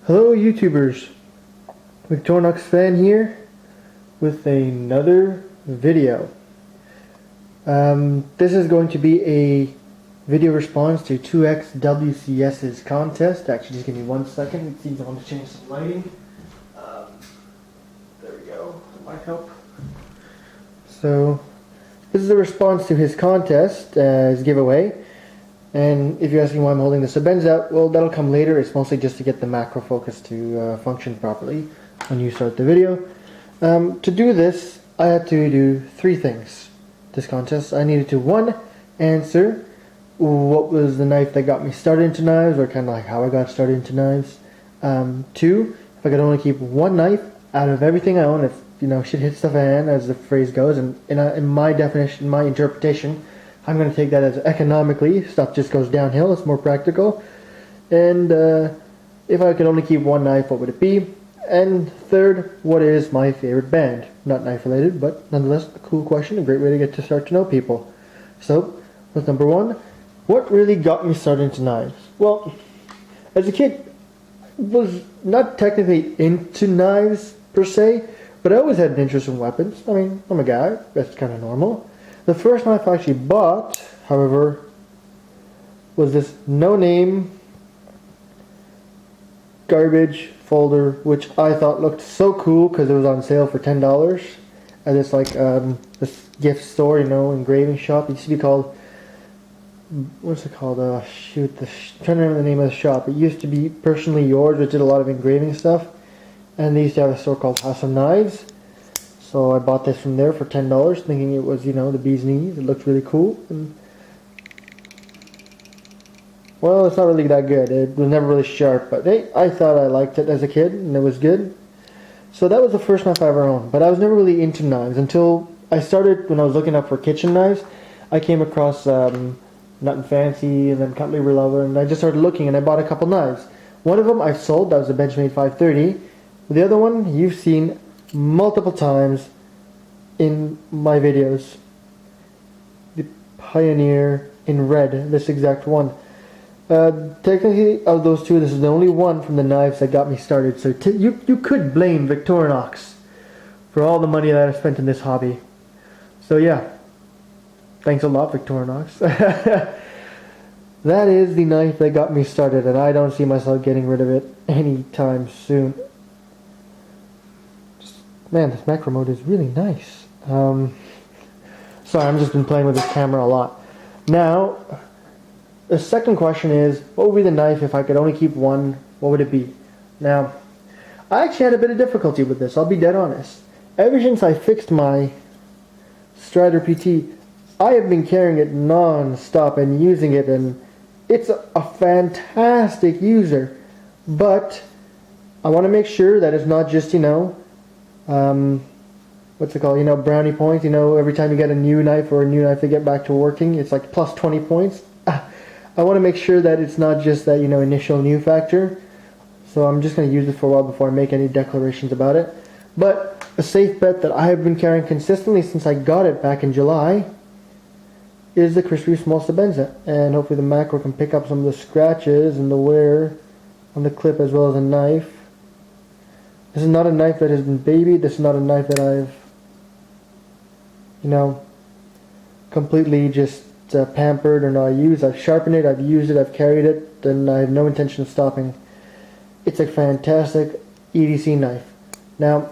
Hello YouTubers, Victorinox fan here with another video. This is going to be a video response to 2xwcs's contest. Actually, just give me 1 second. It seems I want to change some lighting. There we go, that might help. So, this is a response to his contest, his giveaway. And if you're asking why I'm holding the Sebenza, well, that'll come later. It's mostly just to get the macro focus to function properly when you start the video. To do this, I had to do 3 things. This contest, I needed to 1, answer what was the knife that got me started into knives, or kind of like how I got started into knives. 2, if I could only keep 1 knife out of everything I own, if shit hits the fan, as the phrase goes, and in my definition, my interpretation, I'm going to take that as economically, stuff just goes downhill, it's more practical. And if I could only keep 1 knife, what would it be? And 3rd, what is my favorite band? Not knife related, but nonetheless a cool question, a great way to get to start to know people. So, that's number 1. What really got me started into knives? Well, as a kid, I was not technically into knives per se, but I always had an interest in weapons. I mean, I'm a guy, that's kind of normal. The first knife I actually bought, however, was this no-name garbage folder, which I thought looked so cool because it was on sale for $10 at this this gift store, engraving shop. It used to be called, what's it called? I'm trying to remember the name of the shop. It used to be Personally Yours, which did a lot of engraving stuff, and they used to have a store called House of Knives. So I bought this from there for $10, thinking it was, the bee's knees. It looked really cool. And, well, it's not really that good. It was never really sharp, but hey, I thought I liked it as a kid, and it was good. So that was the first knife I ever owned. But I was never really into knives until I started, when I was looking up for kitchen knives, I came across Nut & Fancy and then Cutlery Lover, and I just started looking, and I bought a couple knives. One of them I sold, that was a Benchmade 530. The other one you've seen multiple times in my videos. The Pioneer in red, this exact one. Technically, of those 2, this is the only one from the knives that got me started. So you could blame Victorinox for all the money that I spent in this hobby. So yeah, thanks a lot, Victorinox. That is the knife that got me started, and I don't see myself getting rid of it anytime soon. Man, this macro mode is really nice. Sorry, I've just been playing with this camera a lot. Now, the second question is, what would be the knife if I could only keep 1? What would it be? Now, I actually had a bit of difficulty with this, I'll be dead honest. Ever since I fixed my Strider PT, I have been carrying it non-stop and using it, and it's a fantastic user. But I want to make sure that it's not just, what's it called, brownie points, every time you get a new knife or a new knife to get back to working, it's like plus 20 points. I want to make sure that it's not just that, initial new factor. So I'm just going to use it for a while before I make any declarations about it. But a safe bet that I have been carrying consistently since I got it back in July is the Crispy Small Sebenza. And hopefully the macro can pick up some of the scratches and the wear on the clip as well as a knife. This is not a knife that has been babied. This is not a knife that I've, completely just pampered or not used. I've sharpened it, I've used it, I've carried it, and I have no intention of stopping. It's a fantastic EDC knife. Now,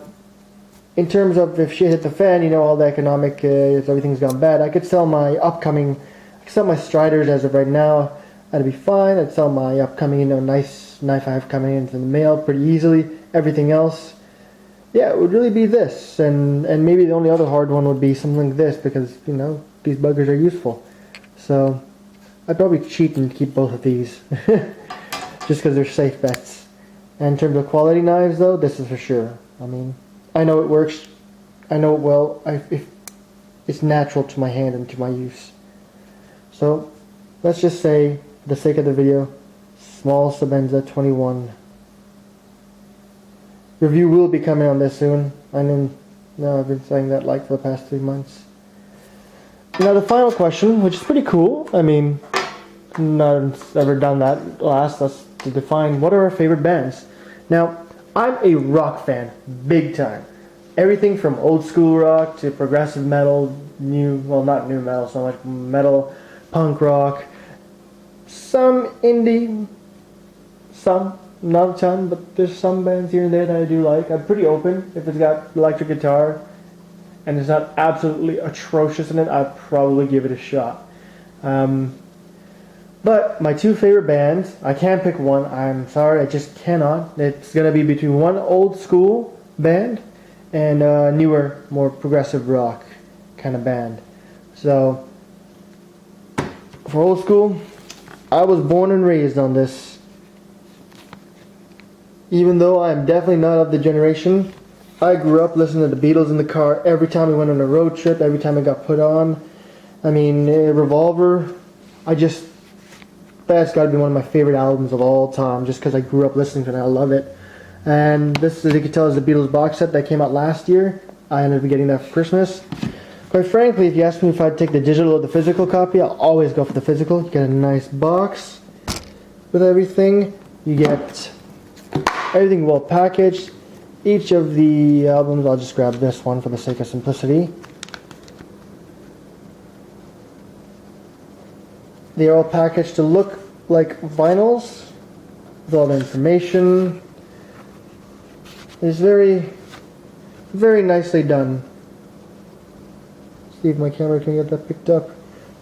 in terms of if shit hit the fan, all the economic, if everything's gone bad, I could sell my Striders as of right now. That'd be fine. I'd sell my upcoming, nice knife I have coming into the mail pretty easily. Everything else, yeah, it would really be this, and maybe the only other hard one would be something like this, because these buggers are useful. So I'd probably cheat and keep both of these just because they're safe bets. And in terms of quality knives, though, this is for sure. I mean, I know it works, I know it well. It's natural to my hand and to my use. So let's just say, for the sake of the video, Small Sebenza 21. Review will be coming on this soon. I've been saying that for the past 3 months. Now the final question, which is pretty cool. I mean, no one's ever done that last. That's to define what are our favorite bands. Now, I'm a rock fan, big time. Everything from old school rock to progressive metal, not new metal so much, metal, punk rock, some indie, some, not a ton, but there's some bands here and there that I do like. I'm pretty open. If it's got electric guitar and it's not absolutely atrocious in it, I'd probably give it a shot. But my two favorite bands, I can't pick one. I'm sorry, I just cannot. It's going to be between one old school band and a newer, more progressive rock kind of band. So, for old school, I was born and raised on this. Even though I'm definitely not of the generation, I grew up listening to the Beatles in the car every time we went on a road trip, every time it got put on. I mean, Revolver, that's got to be one of my favorite albums of all time, just because I grew up listening to it and I love it. And this, as you can tell, is the Beatles box set that came out last year. I ended up getting that for Christmas. Quite frankly, if you ask me if I'd take the digital or the physical copy, I'll always go for the physical. You get a nice box with everything. You get everything well packaged. Each of the albums, I'll just grab this one for the sake of simplicity. They are all packaged to look like vinyls with all the information. It's very, very nicely done. See if my camera can get that picked up.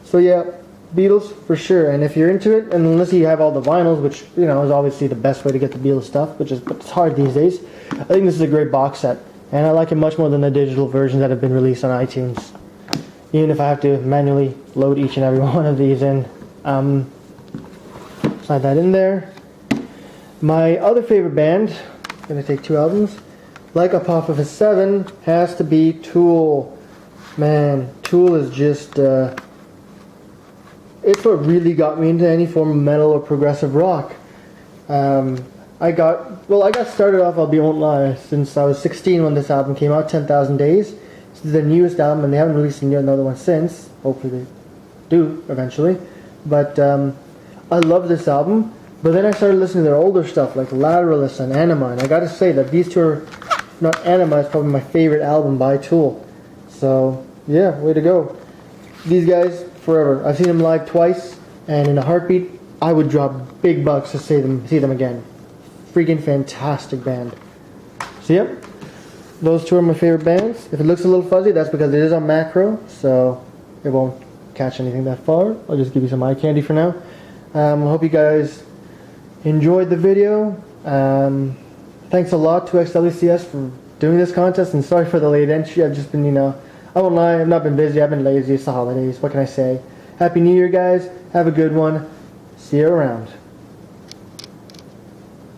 So yeah, Beatles for sure. And if you're into it, and unless you have all the vinyls, which is obviously the best way to get the Beatles stuff, but it's hard these days. I think this is a great box set, and I like it much more than the digital versions that have been released on iTunes. Even if I have to manually load each and every one of these in. Slide that in there. My other favorite band, I'm going to take two albums, like a Pop of a 7, has to be Tool. Man, Tool is just, it's what really got me into any form of metal or progressive rock. I got started off, I won't lie, since I was 16 when this album came out, 10,000 Days. This is their newest album, and they haven't released another one since. Hopefully they do eventually. But I love this album. But then I started listening to their older stuff like Lateralus and Anima, and I gotta say that these two are, not Anima, is probably my favorite album by Tool. So yeah, way to go. These guys, forever. I've seen them live twice, and in a heartbeat, I would drop big bucks to see them again. Freaking fantastic band. So yep, those two are my favorite bands. If it looks a little fuzzy, that's because it is on macro, so it won't catch anything that far. I'll just give you some eye candy for now. I hope you guys enjoyed the video. Thanks a lot to 2xwcs for doing this contest, and sorry for the late entry. I've just been, I won't lie, I've not been busy, I've been lazy, it's the holidays, what can I say. Happy New Year, guys, have a good one, see you around.